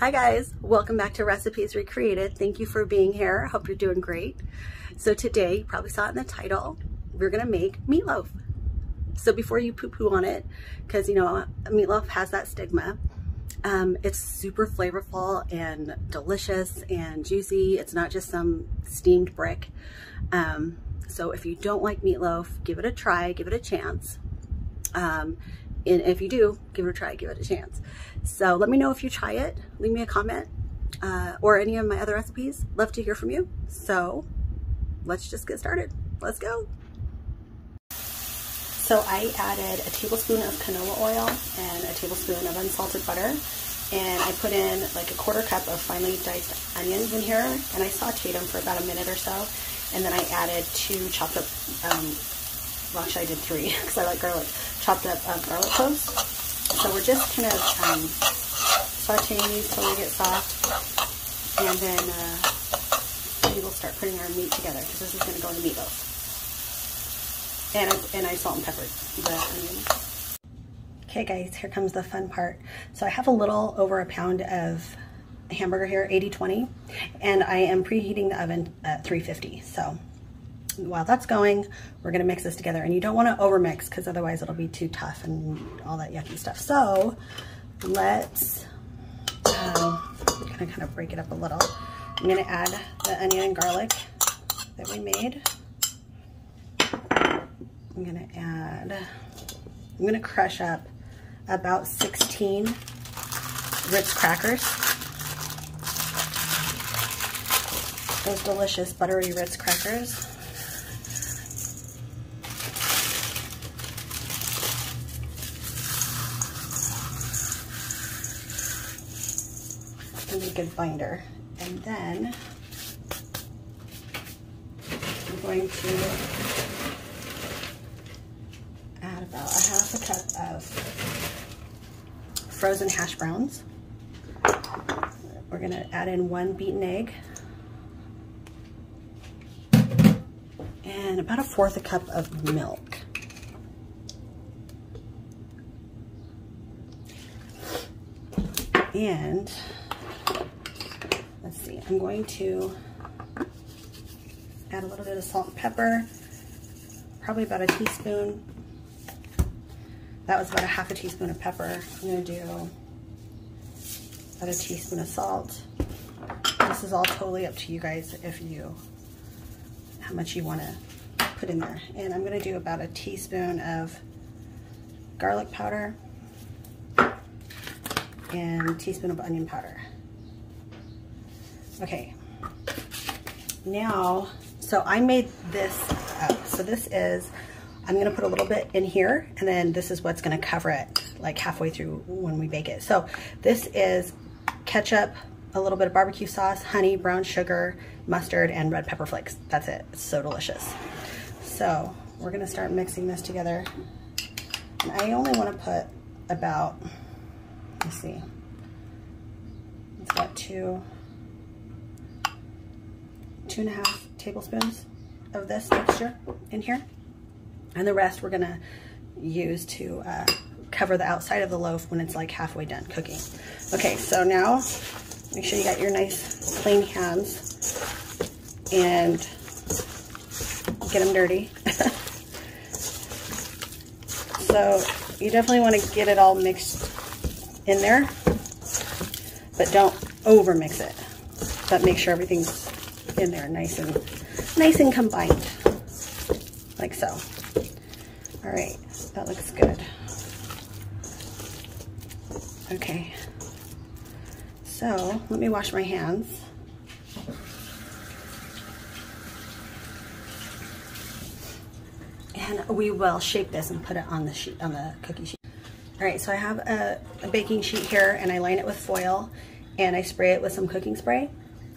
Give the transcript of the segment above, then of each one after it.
Hi guys, welcome back to Recipes Recreated. Thank you for being here. Hope you're doing great. So today, you probably saw it in the title, we're gonna make meatloaf. So before you poo-poo on it, because you know, meatloaf has that stigma, it's super flavorful and delicious and juicy. It's not just some steamed brick. So if you don't like meatloaf, give it a try, give it a chance. And if you do, give it a try, give it a chance. So let me know if you try it, leave me a comment, or any of my other recipes. Love to hear from you. So let's just get started. Let's go. So I added a tablespoon of canola oil and a tablespoon of unsalted butter. And I put in like a quarter cup of finely diced onions in here, and I sauteed them for about a minute or so. And then I added 2 chopped up, well actually I did 3 because I like garlic, chopped up garlic cloves. So we're just kind of sauteing these till they get soft, and then we will start putting our meat together because this is going to go in the meatloaf. And I salt and peppered the onions. Okay guys, here comes the fun part. So I have a little over a pound of hamburger here, 80-20, and I am preheating the oven at 350. So while that's going, we're gonna mix this together, and you don't want to over mix because otherwise it'll be too tough and all that yucky stuff. So let's kind of break it up a little. I'm gonna add the onion and garlic that we made. I'm gonna crush up about 16 Ritz Crackers. Those delicious buttery Ritz Crackers. It's gonna be a good binder. And then I'm going to add about a half a cup of frozen hash browns. We're gonna add in 1 beaten egg and about 1/4 cup of milk. And let's see, I'm going to add a little bit of salt and pepper, probably about a teaspoon. That was about a half a teaspoon of pepper. I'm gonna do about a teaspoon of salt. This is all totally up to you guys how much you wanna put in there. And I'm gonna do about a teaspoon of garlic powder and a teaspoon of onion powder. Okay, now, so I made this up. So this is, I'm gonna put a little bit in here, and then this is what's gonna cover it like halfway through when we bake it. So this is ketchup, a little bit of barbecue sauce, honey, brown sugar, mustard, and red pepper flakes. That's it. It's so delicious. So we're gonna start mixing this together. And I only wanna put about, let's see, it's about 2.5 tablespoons of this mixture in here. And the rest we're gonna use to cover the outside of the loaf when it's like halfway done cooking. Okay, so now make sure you got your nice clean hands and get them dirty. So you definitely want to get it all mixed in there, but don't over mix it. But make sure everything's in there nice and combined, like so. All right, that looks good. Okay, so let me wash my hands. And we will shape this and put it on the sheet, on the cookie sheet. All right, so I have a baking sheet here, and I line it with foil, and I spray it with some cooking spray.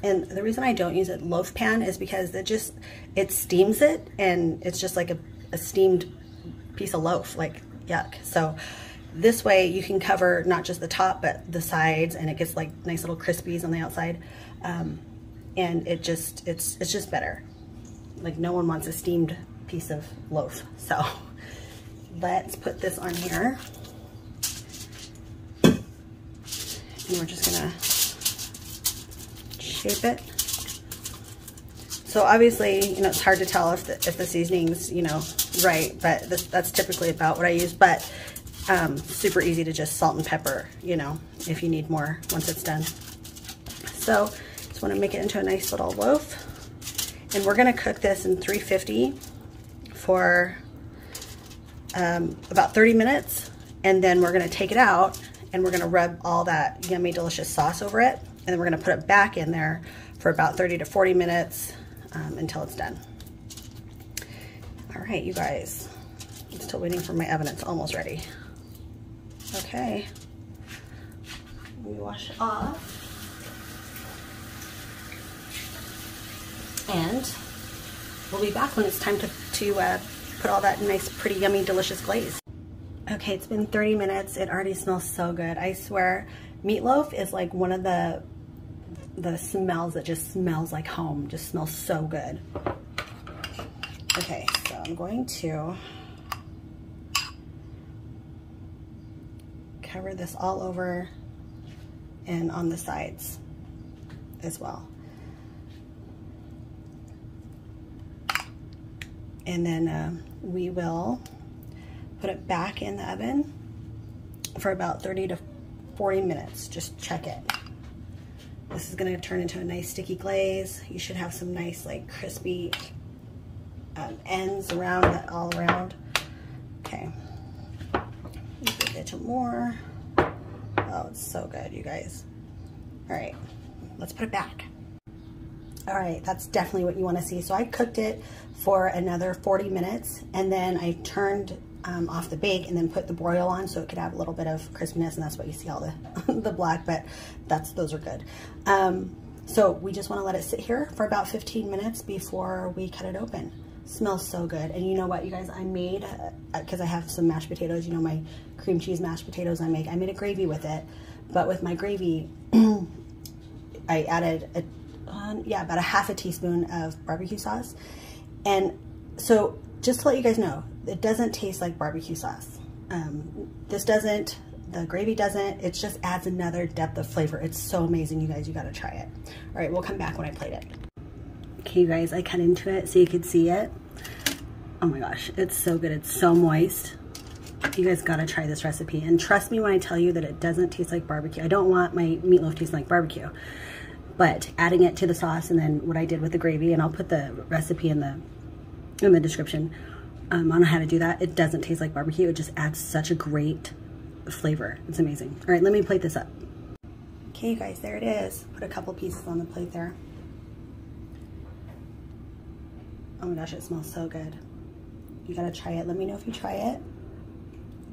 And the reason I don't use a loaf pan is because it steams it, and it's just like a steamed piece of loaf, like yuck. So this way you can cover not just the top but the sides, and it gets like nice little crispies on the outside, and it's just better. Like no one wants a steamed piece of loaf. So let's put this on here, and we're just gonna shape it. So obviously, you know, it's hard to tell if the seasoning's, you know, right, but that's typically about what I use. But super easy to just salt and pepper, you know, if you need more once it's done. So just want to make it into a nice little loaf. And we're going to cook this in 350 for about 30 minutes. And then we're going to take it out and we're going to rub all that yummy, delicious sauce over it. And then we're going to put it back in there for about 30 to 40 minutes until it's done. All right, you guys, I'm still waiting for my oven. It's almost ready. Okay, let me wash it off. And we'll be back when it's time to put all that nice, pretty, yummy, delicious glaze. Okay, it's been 30 minutes. It already smells so good. I swear, meatloaf is like one of the smells that just smells like home. Just smells so good. Okay, so I'm going to cover this all over and on the sides as well. And then we will put it back in the oven for about 30 to 40 minutes. Just check it. This is gonna turn into a nice sticky glaze. You should have some nice like crispy ends around that, all around. Okay, a bit more. Oh, it's so good, you guys. All right, let's put it back. All right, that's definitely what you wanna see. So I cooked it for another 40 minutes and then I turned off the bake and then put the broil on so it could have a little bit of crispiness, and that's why you see all the, the black, but those are good. So we just wanna let it sit here for about 15 minutes before we cut it open. Smells so good. And you know what, you guys, I made, because I have some mashed potatoes, you know, my cream cheese mashed potatoes I made a gravy with it, but with my gravy, I added about a half a teaspoon of barbecue sauce. And so just to let you guys know, it doesn't taste like barbecue sauce. This doesn't, the gravy doesn't, it just adds another depth of flavor. It's so amazing, you guys, you gotta try it. All right, we'll come back when I plate it. Okay, you guys, I cut into it so you could see it. Oh my gosh, it's so good, it's so moist. You guys gotta try this recipe. And trust me when I tell you that it doesn't taste like barbecue. I don't want my meatloaf tasting like barbecue. But adding it to the sauce and then what I did with the gravy, and I'll put the recipe in the description on how to do that. It doesn't taste like barbecue. It just adds such a great flavor. It's amazing. All right, let me plate this up. Okay, you guys, there it is. Put a couple pieces on the plate there. Oh my gosh, it smells so good. You gotta try it. Let me know if you try it.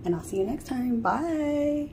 And I'll see you next time. Bye.